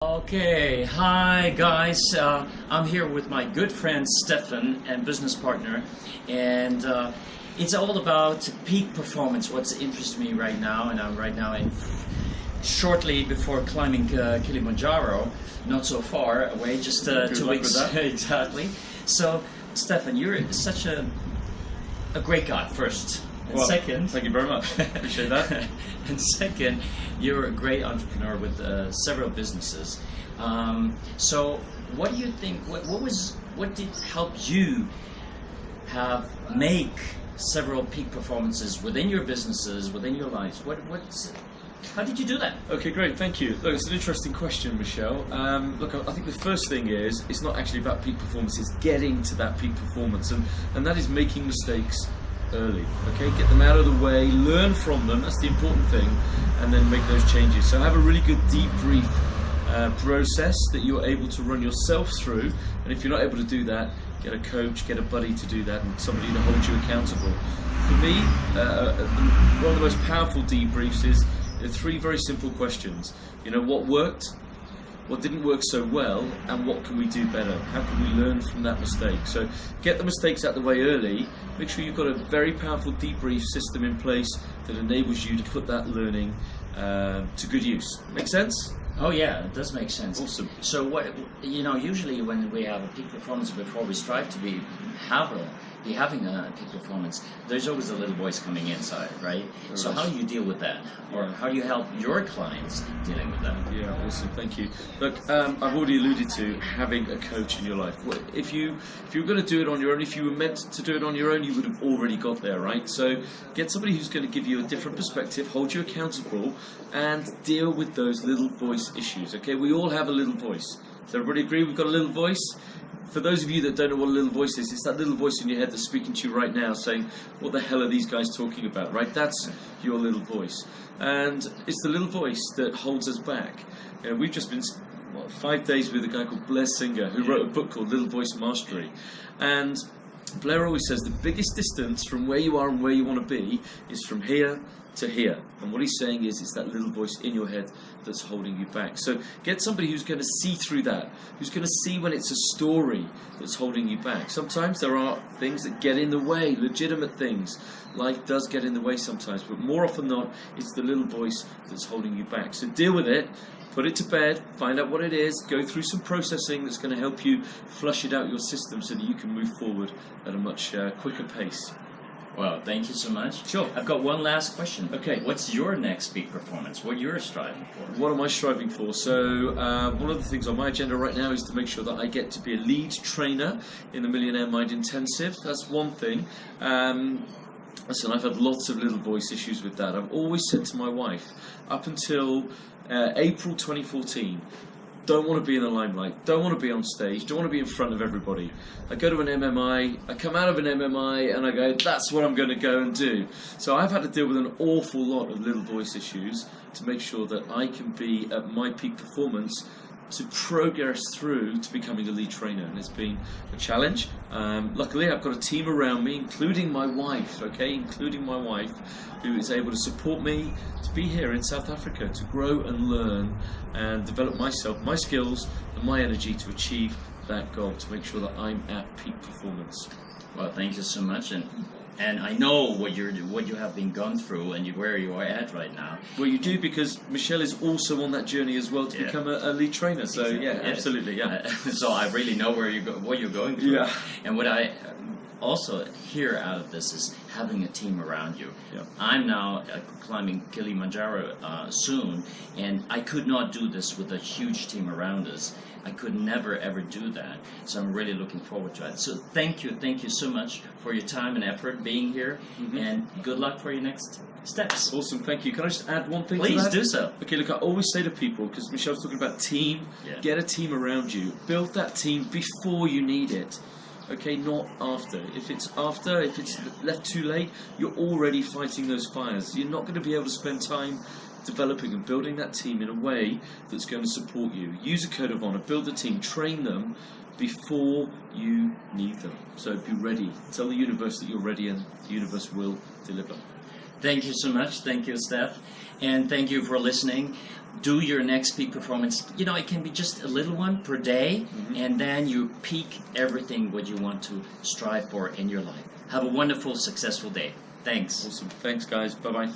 Okay, hi guys. I'm here with my good friend Stefan and business partner, and it's all about peak performance. What's interests me right now, and I'm right now in shortly before climbing Kilimanjaro, not so far away, just 2 weeks exactly. So, Stefan, you're such a great guy. First. And well, second, thank you very much. Appreciate that. And second, you're a great entrepreneur with several businesses. So, what do you think? What did help you make several peak performances within your businesses, within your lives? How did you do that? Okay, great. Thank you. Look, it's an interesting question, Michelle. Look, I think the first thing is it's not actually about peak performance. It's getting to that peak performance, and that is making mistakes early. Okay, get them out of the way, learn from them, that's the important thing, and then make those changes. So have a really good debrief process that you're able to run yourself through, and if you're not able to do that, get a coach, get a buddy to do that, and somebody to hold you accountable. For me, one of the most powerful debriefs is three very simple questions. You know, what worked, what didn't work so well, and what can we do better? How can we learn from that mistake? So get the mistakes out of the way early. Make sure you've got a very powerful debrief system in place that enables you to put that learning to good use. Make sense? Oh yeah, it does make sense. Awesome. So usually when we have a peak performance, before we strive to be having a peak performance, there's always a little voice coming inside, right? So how do you deal with that? Or how do you help your clients dealing with that? Yeah, awesome, thank you. Look, I've already alluded to having a coach in your life. If you were going to do it on your own, if you were meant to do it on your own, you would have already got there, right? So get somebody who's going to give you a different perspective, hold you accountable, and deal with those little voice issues, okay? We all have a little voice. Does everybody agree we've got a little voice? For those of you that don't know what a little voice is, it's that little voice in your head that's speaking to you right now saying, what the hell are these guys talking about, right? That's your little voice. And it's the little voice that holds us back. You know, we've just been 5 days with a guy called Blair Singer, who wrote a book called Little Voice Mastery. And Blair always says the biggest distance from where you are and where you want to be is from here to here. And what he's saying is it's that little voice in your head that's holding you back. So get somebody who's going to see through that, who's going to see when it's a story that's holding you back. Sometimes there are things that get in the way, legitimate things. Life does get in the way sometimes, but more often than not, it's the little voice that's holding you back. So deal with it. Put it to bed, find out what it is, go through some processing that's going to help you flush it out your system so that you can move forward at a much quicker pace. Well, thank you so much. Sure. I've got one last question. Okay. What's your next peak performance? What you're striving for? What am I striving for? So one of the things on my agenda right now is to make sure that I get to be a lead trainer in the Millionaire Mind Intensive. That's one thing. Listen, I've had lots of little voice issues with that. I've always said to my wife, up until April 2014, don't want to be in the limelight, don't want to be on stage, don't want to be in front of everybody. I go to an MMI, I come out of an MMI and I go, that's what I'm going to go and do. So I've had to deal with an awful lot of little voice issues to make sure that I can be at my peak performance to progress through to becoming a lead trainer, and it's been a challenge. Luckily I've got a team around me, including my wife, who is able to support me to be here in South Africa, to grow and learn and develop myself, my skills and my energy to achieve that goal, to make sure that I'm at peak performance. Well, thank you so much, and I know what you have been gone through and where you are at right now. Well, you do, because Michèl is also on that journey as well to become a lead trainer. So yeah, absolutely, yeah. So I really know what you're going through. Yeah. And what I also hear out of this is having a team around you. Yeah. I'm now climbing Kilimanjaro soon, and I could not do this with a huge team around us. I could never ever do that. So I'm really looking forward to it. So thank you so much for your time and effort being here, and good luck for your next steps. Awesome, thank you. Can I just add one thing to Please that? do so. Okay, look, I always say to people, because Michelle's talking about team, get a team around you. Build that team before you need it. Okay, not after. If it's left too late, you're already fighting those fires. You're not going to be able to spend time developing and building that team in a way that's going to support you. Use a code of honor, build a team, train them before you need them. So be ready. Tell the universe that you're ready, and the universe will deliver. Thank you so much. Thank you, Steph. And thank you for listening. do your next peak performance. You know, it can be just a little one per day, and then you peak everything what you want to strive for in your life. Have a wonderful, successful day. Thanks. Awesome. Thanks, guys. Bye-bye.